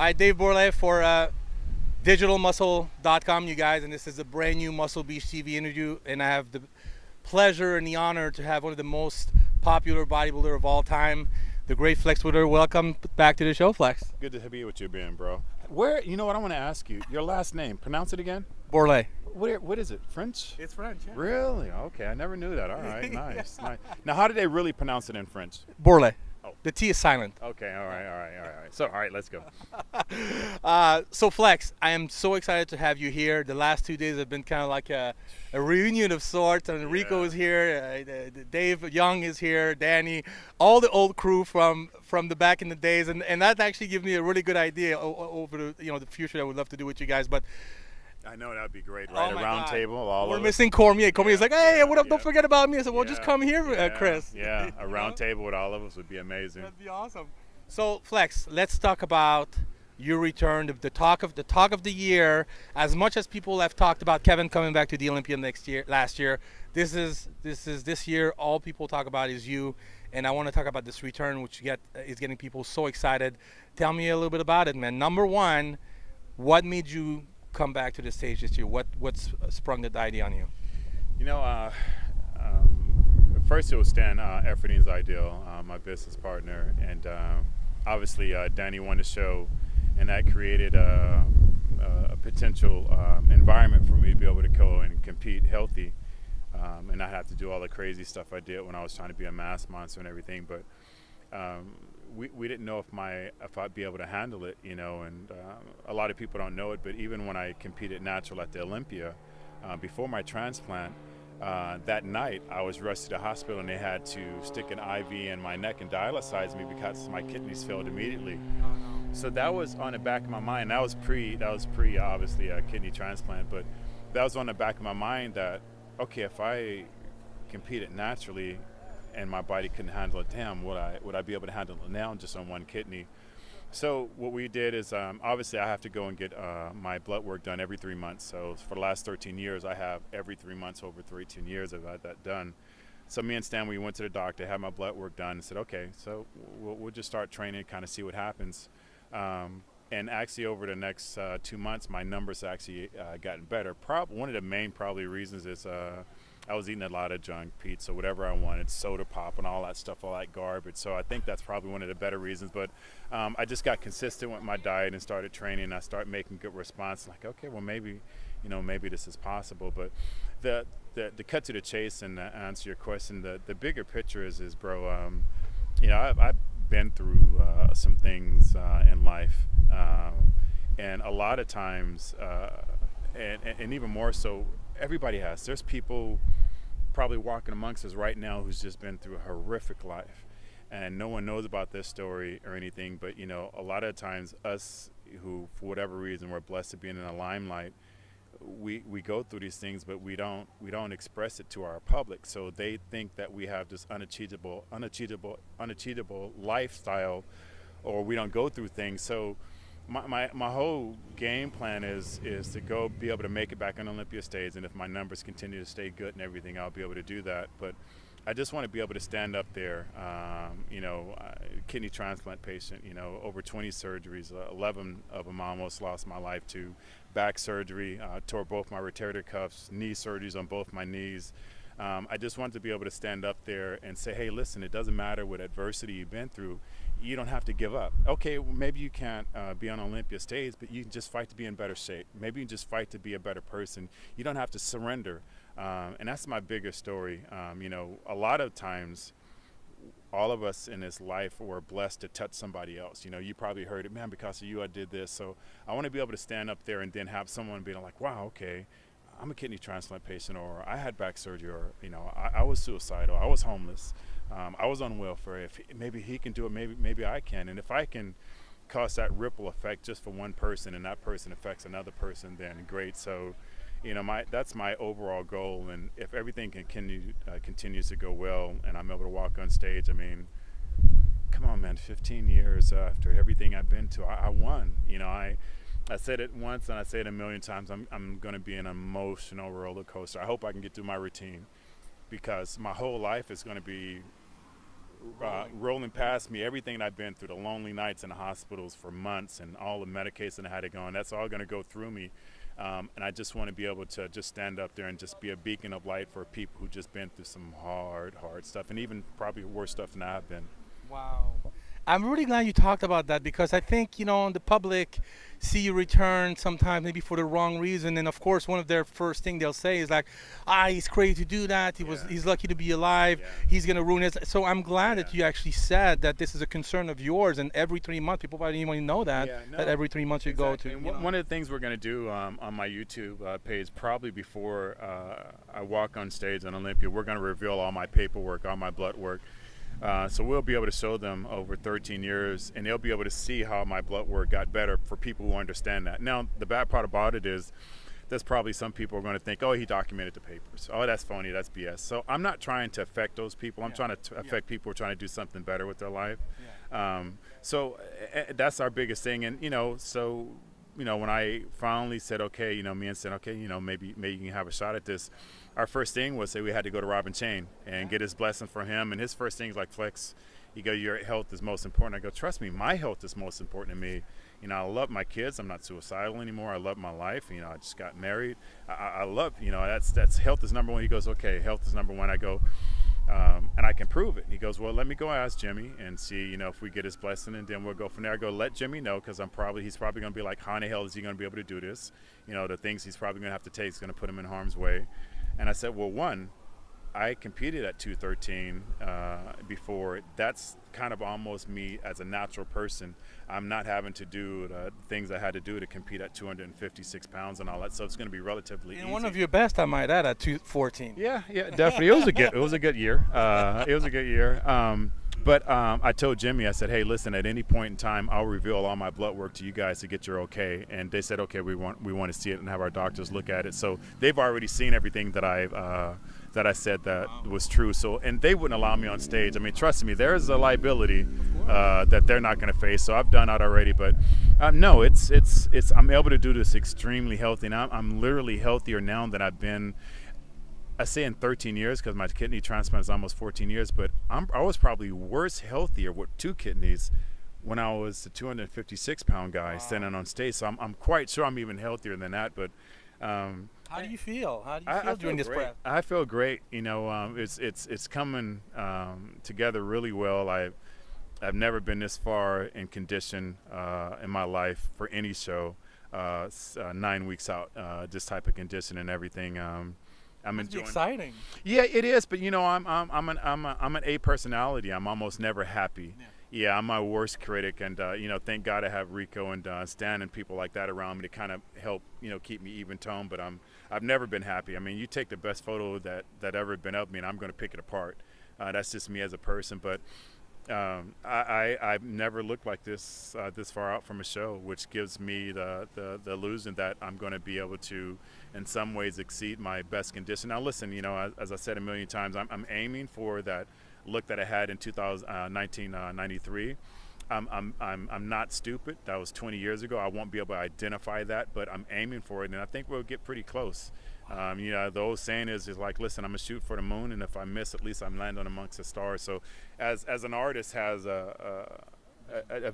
Hi, Dave Borlay for DigitalMuscle.com, you guys, and this is a brand new Muscle Beach TV interview, and I have the pleasure and the honor to have one of the most popular bodybuilder of all time, the great Flex Wither. Welcome back to the show, Flex. Good to be with you, Ben, bro. Where, you know what I want to ask you? Your last name, pronounce it again? Borlay. What is it? French? It's French, yeah. Really? Okay, I never knew that. All right, nice, nice. Now, how do they really pronounce it in French? Borlay. Oh. The T is silent. Okay, all right. So, all right, let's go. So Flex, I am so excited to have you here. The last 2 days have been kind of like a reunion of sorts. And Rico is here, Dave Young is here, Danny, all the old crew from the back in the days, and that actually gives me a really good idea over the future that I would love to do with you guys. But I know that'd be great, right? Oh a round table of all We're of us. missing Cormier. Cormier's like, hey, what up? Don't forget about me. I said, well, just come here, Chris. Yeah, a round table with all of us would be amazing. That'd be awesome. So, Flex, let's talk about your return, the talk of the year. As much as people have talked about Kevin coming back to the Olympia last year, this year all people talk about is you, and I want to talk about this return, which is getting people so excited. Tell me a little bit about it, man. Number one, what made you come back to the stage this year? What's sprung the idea on you? You know, first it was Stan Effordine's ideal, my business partner, and obviously Danny won the show, and that created a potential environment for me to be able to go and compete healthy, and not have to do all the crazy stuff I did when I was trying to be a mass monster and everything. But we didn't know if I'd be able to handle it, and a lot of people don't know it, but even when I competed natural at the Olympia, before my transplant, that night I was rushed to the hospital and they had to stick an IV in my neck and dialyze me because my kidneys failed immediately. Oh, no. So that was on the back of my mind. That was pre obviously a kidney transplant, but that was on the back of my mind that, okay, if I competed naturally and my body couldn't handle it, damn, would I be able to handle it now just on one kidney? So what we did is, obviously I have to go and get my blood work done every 3 months. So for the last 13 years, I have every 3 months over 13 years I've had that done. So me and Stan, we went to the doctor, had my blood work done, and said, okay, so we'll just start training, kind of see what happens. And actually over the next 2 months, my numbers actually gotten better. One of the main probably reasons is I was eating a lot of junk, pizza, whatever I wanted, soda pop and all that stuff, all that garbage. So I think that's probably one of the better reasons. But I just got consistent with my diet and started training. And I started making good response. Like, okay, well maybe, maybe this is possible. But the cut to the chase and to answer your question, the bigger picture is bro, I've been through some things in life, and a lot of times, and even more so, everybody has. There's people probably walking amongst us right now who's just been through a horrific life, and no one knows about this story or anything. But a lot of times, us who, for whatever reason, we're blessed to be in the limelight, we go through these things, but we don't express it to our public. So they think that we have this unachievable lifestyle, or we don't go through things. So my whole game plan is to go be able to make it back on Olympia stage, and if my numbers continue to stay good and everything, I'll be able to do that. But I just want to be able to stand up there, kidney transplant patient, over 20 surgeries, 11 of them I almost lost my life to, back surgery, tore both my rotator cuffs, knee surgeries on both my knees. I just want to be able to stand up there and say, hey, listen, it doesn't matter what adversity you've been through. You don't have to give up. Okay, well, maybe you can't be on Olympia stage, but you can just fight to be in better shape. Maybe you can just fight to be a better person. You don't have to surrender. And that's my bigger story. A lot of times, all of us in this life were blessed to touch somebody else. You probably heard it, man, because of you I did this. So I want to be able to stand up there and then have someone be like, wow, okay, I'm a kidney transplant patient, or I had back surgery, or I was suicidal, I was homeless, I was on welfare. If maybe he can do it, maybe I can. And if I can cause that ripple effect just for one person, and that person affects another person, then great. So that's my overall goal. And if everything continues to go well, and I'm able to walk on stage, I mean, come on, man, 15 years after everything I've been to, I won. I said it once and I say it a million times. I'm going to be an emotional roller coaster. I hope I can get through my routine, because my whole life is going to be rolling past me, everything I've been through, the lonely nights in the hospitals for months and all the medication I had to go on, that's all going to go through me. And I just want to be able to just stand up there and just be a beacon of light for people who just been through some hard stuff, and even probably worse stuff than I've been. Wow. I'm really glad you talked about that, because I think, the public see you return sometimes maybe for the wrong reason, and of course one of their first thing they'll say is like, he's crazy to do that. He's lucky to be alive. Yeah. He's gonna ruin his. So I'm glad that you actually said that this is a concern of yours, and every 3 months people probably didn't even know that that every 3 months you go to. One of the things we're going to do on my YouTube page, probably before I walk on stage on Olympia, we're going to reveal all my paperwork, all my blood work. So we'll be able to show them over 13 years, and they'll be able to see how my blood work got better for people who understand that. Now, the bad part about it is there's probably some people are going to think, oh, he documented the papers. Oh, that's phony, that's BS. So I'm not trying to affect those people. I'm trying to affect people who are trying to do something better with their life. So that's our biggest thing. And, when I finally said, okay, me and said, okay, maybe you can have a shot at this, our first thing was we had to go to Robin Chain and get his blessing from him. And his first thing is like, Flex, you go, your health is most important. I go, trust me, my health is most important to me. I love my kids. I'm not suicidal anymore. I love my life. I just got married. I love, that's health is number one. He goes, okay, health is number one. I go, and I can prove it. He goes, well, let me go ask Jimmy and see, if we get his blessing, and then we'll go from there. I go, let Jimmy know, because he's probably going to be like, how in the hell is he going to be able to do this? The things he's probably going to have to take is going to put him in harm's way. And I said, well, one, I competed at 213 before. That's kind of almost me as a natural person. I'm not having to do the things I had to do to compete at 256 pounds and all that. So it's going to be relatively easy. One of your best, I might add, at 214. Yeah, definitely. It was a good year. It was a good year. But I told Jimmy, I said, hey, listen, at any point in time, I'll reveal all my blood work to you guys to get your okay. And they said, okay, we want to see it and have our doctors look at it. So they've already seen everything that I said that was true. So, and they wouldn't allow me on stage. I mean, trust me, there is a liability that they're not going to face. So I've done that already. But no, it's I'm able to do this extremely healthy. And I'm literally healthier now than I've been, I say, in 13 years, because my kidney transplant is almost 14 years, but I was probably worse healthier with 2 kidneys when I was the 256-pound guy standing on stage. So I'm quite sure I'm even healthier than that. But how do you feel? How do you feel during this prep? I feel great. It's coming together really well. I've never been this far in condition in my life for any show. 9 weeks out, this type of condition and everything. I'm enjoying. Exciting. Yeah, it is. But I'm an A personality. I'm almost never happy. Yeah, I'm my worst critic, and thank God I have Rico and Stan and people like that around me to kind of help keep me even tone. But I've never been happy. I mean, you take the best photo that ever been of me, and I'm going to pick it apart. That's just me as a person. But I've never looked like this this far out from a show, which gives me the illusion that I'm going to be able to, in some ways, exceed my best condition. Now, listen, as I said a million times, I'm aiming for that look that I had in 1993. I'm not stupid. That was 20 years ago. I won't be able to identify that, but I'm aiming for it, and I think we'll get pretty close. The old saying is like, listen, I'm gonna shoot for the moon, and if I miss, at least I'm landing amongst the stars. So as an artist has a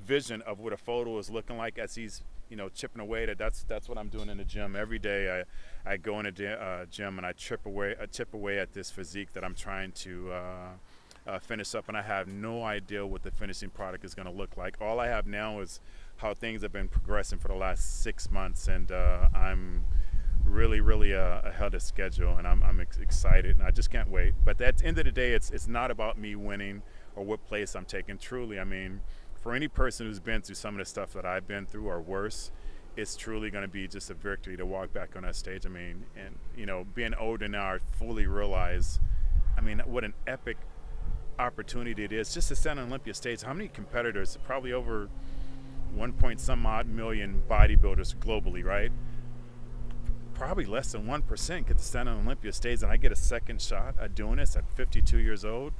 vision of what a photo is looking like as he's chipping away at it, that's what I'm doing in the gym every day. I go in a gym and I chip away at this physique that I'm trying to finish up, and I have no idea what the finishing product is going to look like. All I have now is how things have been progressing for the last 6 months, and I'm really ahead of schedule, and I'm excited, and I just can't wait. But at the end of the day, it's not about me winning or what place I'm taking. Truly, I mean, for any person who's been through some of the stuff that I've been through or worse, it's truly going to be just a victory to walk back on that stage. I mean, and being older now, I fully realize, I mean, what an epic opportunity it is just to stand on Olympia stage. How many competitors? Probably over 1 odd million bodybuilders globally, right? Probably less than 1% get to stand on Olympia stage, and I get a second shot at doing this at 52 years old.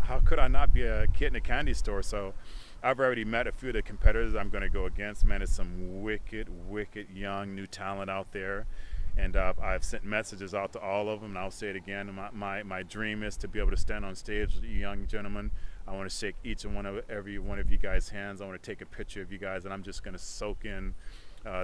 How could I not be a kid in a candy store? So I've already met a few of the competitors I'm going to go against. Man, it's some wicked young new talent out there. And I've sent messages out to all of them, and I'll say it again. My dream is to be able to stand on stage with you young gentlemen. I want to shake each and every one of you guys' hands. I want to take a picture of you guys, and I'm just going to soak in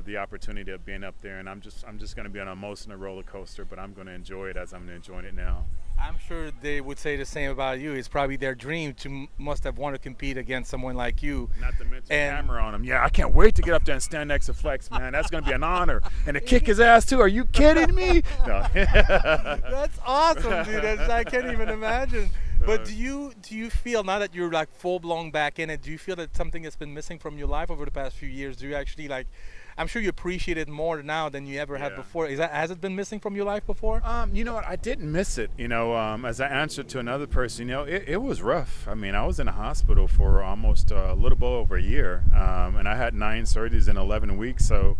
the opportunity of being up there. And I'm just going to be on an emotional roller coaster, but I'm going to enjoy it as I'm enjoying it now. I'm sure they would say the same about you. It's probably their dream to must have wanted to compete against someone like you. Not to mention camera on him. Yeah, I can't wait to get up there and stand next to Flex, man. That's going to be an honor. And to kick his ass, too. Are you kidding me? No. That's awesome, dude. I can't even imagine. But do you feel, now that you're like full-blown back in it, do you feel that something has been missing from your life over the past few years? Do you actually, like, I'm sure you appreciate it more now than you ever had before. Has it been missing from your life before? You know what? I didn't miss it. You know, as I answered to another person, you know, it was rough. I mean, I was in a hospital for almost a little bit over a year, and I had 9 surgeries in 11 weeks. So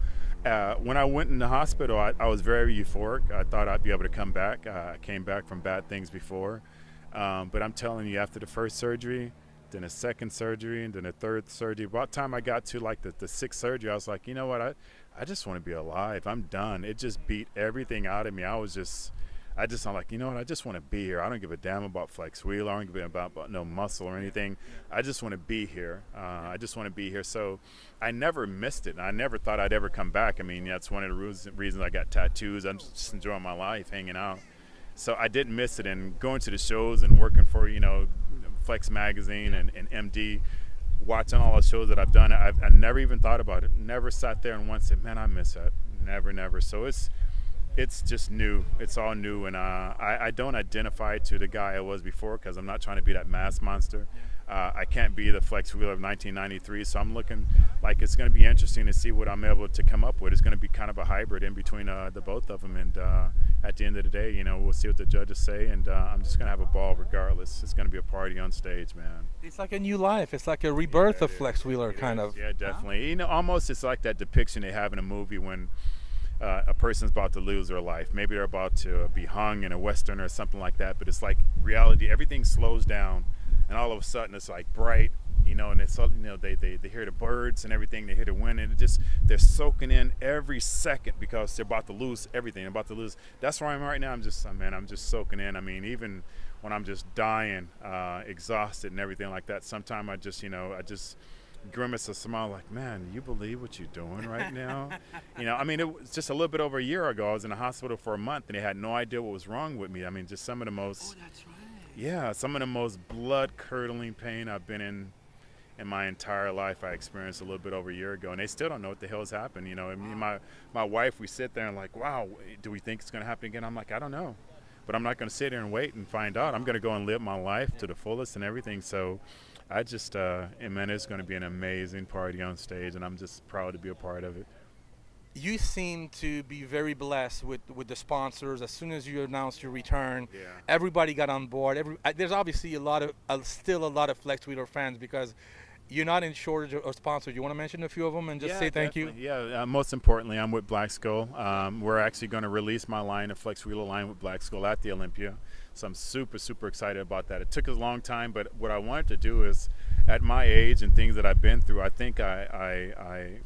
when I went in the hospital, I was very euphoric. I thought I'd be able to come back. I came back from bad things before. But I'm telling you, after the first surgery, then a second surgery, and then a third surgery, about the time I got to like the 6th surgery, I was like, you know what, I just want to be alive. I'm done. It just beat everything out of me. I'm like, you know what, I just want to be here. I don't give a damn about Flex Wheeler. I don't give a damn about no muscle or anything. I just want to be here. I just want to be here. So I never missed it, and I never thought I'd ever come back. I mean, that's one of the reasons I got tattoos. I'm just enjoying my life, hanging out. So I didn't miss it, and going to the shows and working for, you know, Flex Magazine and MD, watching all the shows that I've done, I never even thought about it. Never sat there and once said, man, I miss that. Never. So it's just new. It's all new, and I don't identify to the guy I was before, because I'm not trying to be that mass monster. I can't be the Flex Wheeler of 1993, so I'm looking like it's going to be interesting to see what I'm able to come up with. It's going to be kind of a hybrid in between the both of them, and at the end of the day, you know, we'll see what the judges say, and I'm just going to have a ball regardless. It's going to be a party on stage, man. It's like a new life. It's like a rebirth of Flex Wheeler, kind of. Yeah, definitely. You know, almost it's like that depiction they have in a movie when a person's about to lose their life. Maybe they're about to be hung in a Western or something like that, but it's like reality. Everything slows down, and all of a sudden it's like bright, you know, and it's, you know, they hear the birds and everything, they hear the wind, and it just, they're soaking in every second because they're about to lose everything. They're about to lose. That's where I'm right now. I'm just soaking in. I mean, even when I'm just dying, exhausted and everything like that, sometimes I just grimace a smile like, man, you believe what you're doing right now? You know, I mean, it was just a little bit over a year ago. I was in the hospital for a month, and they had no idea what was wrong with me. I mean, just some of the most, that's right. yeah, some of the most blood-curdling pain I've been in my entire life. I experienced a little bit over a year ago, and they still don't know what the hell's happened. You know, and me and my wife, we sit there and like, wow, do we think it's going to happen again? I'm like, I don't know, but I'm not going to sit here and wait and find out. I'm going to go and live my life to the fullest and everything. So I just, and man, it's going to be an amazing party on stage, and I'm just proud to be a part of it. You seem to be very blessed with the sponsors. As soon as you announced your return, everybody got on board. There's obviously still a lot of Flex Wheeler fans, because you're not in shortage of sponsors. You want to mention a few of them and just say thank you? Yeah, most importantly, I'm with Black Skull. We're actually going to release my line, a Flex Wheeler line with Black Skull at the Olympia. So I'm super excited about that. It took a long time, but what I wanted to do is, at my age and things that I've been through, I think I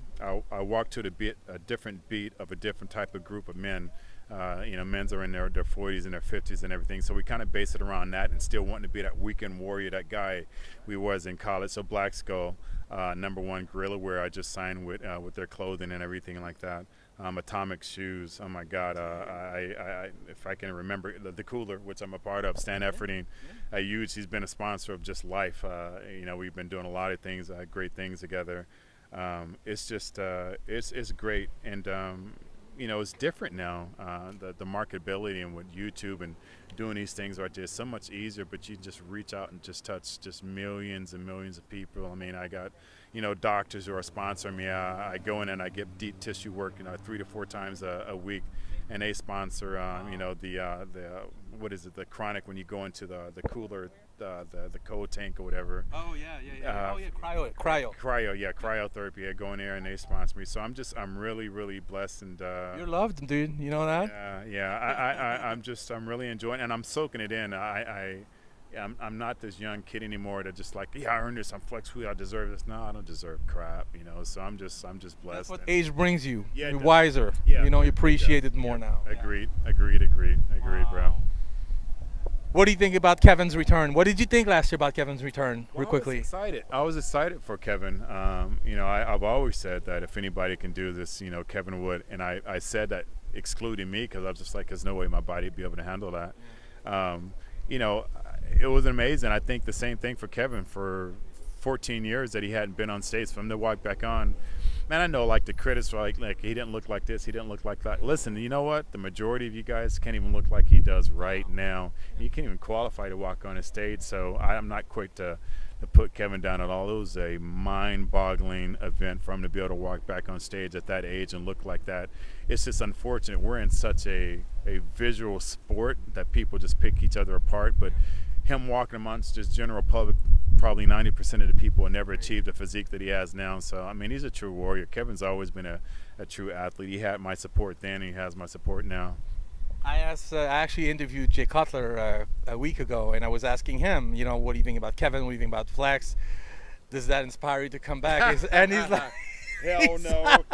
walk to a different beat of a different type of group of men. You know, men's are in their 40s and their 50s and everything. So we kind of base it around that, and still wanting to be that weekend warrior, that guy we was in college. So Black Skull, #1 Gorilla Wear, I just signed with their clothing and everything like that. Atomic Shoes, oh my God, if I can remember, the Cooler, which I'm a part of, Stan Efferding, he's been a sponsor of just life. You know, we've been doing a lot of things, great things together. It's just, it's great, and you know, it's different now. The marketability and with YouTube and doing these things are just so much easier, but you just reach out and just touch just millions and millions of people. I mean, I got, you know, doctors who are sponsoring me. I go in and I get deep tissue work, you know, 3 to 4 times a week, and they sponsor, you know, what is it, the chronic, when you go into the cooler, the cold tank or whatever. Oh yeah. Cryo. Yeah, cryotherapy. I go in there and they sponsor me. So I'm really blessed, and you're loved, dude. You know that? Yeah. I'm really enjoying it, and I'm soaking it in. I'm not this young kid anymore that just like, yeah, I earned this, I'm Flex Wheeler, I deserve this. No, I don't deserve crap, you know. So I'm just blessed. That's what age brings you. Yeah, You're wiser. Yeah, you know, you appreciate it more now. Agreed, bro. What do you think about Kevin's return? What did you think last year about Kevin's return? Well, real quickly. I was excited for Kevin. You know, I've always said that if anybody can do this, you know, Kevin would. And I said that excluding me, because I was just like, there's no way my body would be able to handle that. You know, it was amazing. I think the same thing for Kevin for 14 years that he hadn't been on stage. For him to walk back on, man, I know like the critics were like he didn't look like this, he didn't look like that. Listen, you know what? The majority of you guys can't even look like he does right now. You can't even qualify to walk on a stage. So I'm not quick to put Kevin down at all. It was a mind-boggling event for him to be able to walk back on stage at that age and look like that. It's just unfortunate. We're in such a visual sport that people just pick each other apart. But him walking amongst just general public, probably 90% of the people will never achieve the physique that he has now. So, I mean, he's a true warrior. Kevin's always been a true athlete. He had my support then, and he has my support now. I actually interviewed Jay Cutler a week ago, and I was asking him, you know, what do you think about Kevin? What do you think about Flex? Does that inspire you to come back? And he's like, hell no.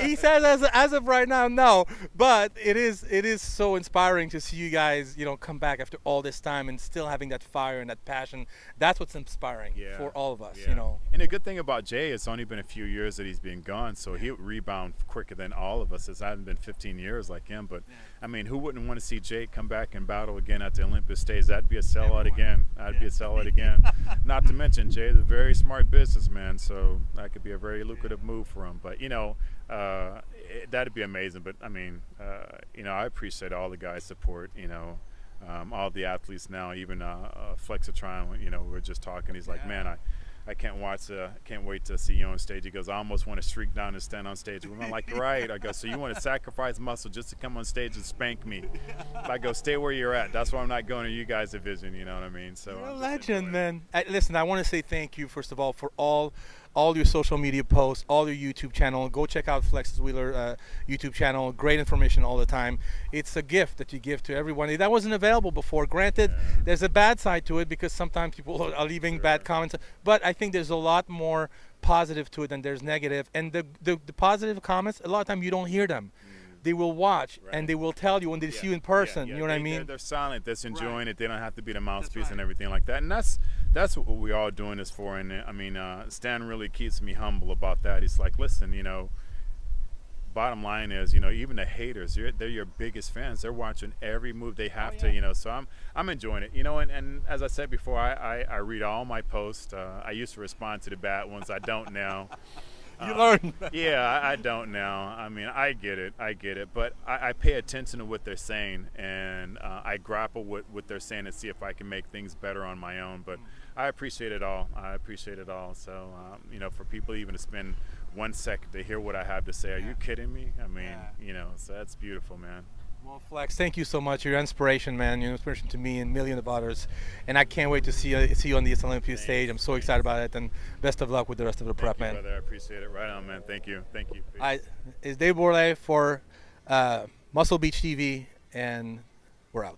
He says as of right now, no. But it is so inspiring to see you guys, you know, come back after all this time and still having that fire and that passion. That's what's inspiring for all of us, you know. And the good thing about Jay, it's only been a few years that he's been gone, so he'll rebound quicker than all of us. It hasn't been 15 years like him, but I mean, who wouldn't want to see Jay come back and battle again at the Olympic stage? That'd be a sellout again. That'd be a sellout again. Not to mention, Jay's a very smart businessman, so that could be a very lucrative move for him. But you know, that'd be amazing. But I mean, you know, I appreciate all the guys' support. You know, all the athletes now, even Flexatron. You know, we were just talking. He's like, man, I can't wait to see you on stage. He goes, I almost want to streak down and stand on stage. I'm like, right. I go, so you want to sacrifice muscle just to come on stage and spank me? I go, stay where you're at. That's why I'm not going to you guys' division. You know what I mean? So you're a legend, man. Listen, I want to say thank you first of all for all your social media posts, all your YouTube channel. Go check out Flex Wheeler YouTube channel. Great information all the time. It's a gift that you give to everyone. That wasn't available before. Granted, there's a bad side to it because sometimes people are leaving bad comments. But I think there's a lot more positive to it than there's negative. And the positive comments, a lot of times you don't hear them. They will watch and they will tell you when they see you in person. You know what I mean? They're silent. They're just enjoying it. They don't have to be the mouthpiece and everything like that. And that's what we all doing this for. And I mean, Stan really keeps me humble about that. He's like, listen, you know, bottom line is, you know, even the haters, they're your biggest fans. They're watching every move. They have to, you know. So I'm enjoying it, you know. And as I said before, I read all my posts. I used to respond to the bad ones. I don't now. You learn. Yeah, I don't now. I mean, I get it, but I pay attention to what they're saying, and I grapple with what they're saying and see if I can make things better on my own. But I appreciate it all. So, you know, for people even to spend 1 second to hear what I have to say, are you kidding me? I mean, you know, so that's beautiful, man. Well, Flex, thank you so much. You're an inspiration, man. You're an inspiration to me and millions of others. And I can't wait to see you on the Olympia stage. I'm so excited about it. And best of luck with the rest of the prep, man. Brother. I appreciate it. Right on, man. Thank you. It's Dave Borlay for Muscle Beach TV, and we're out.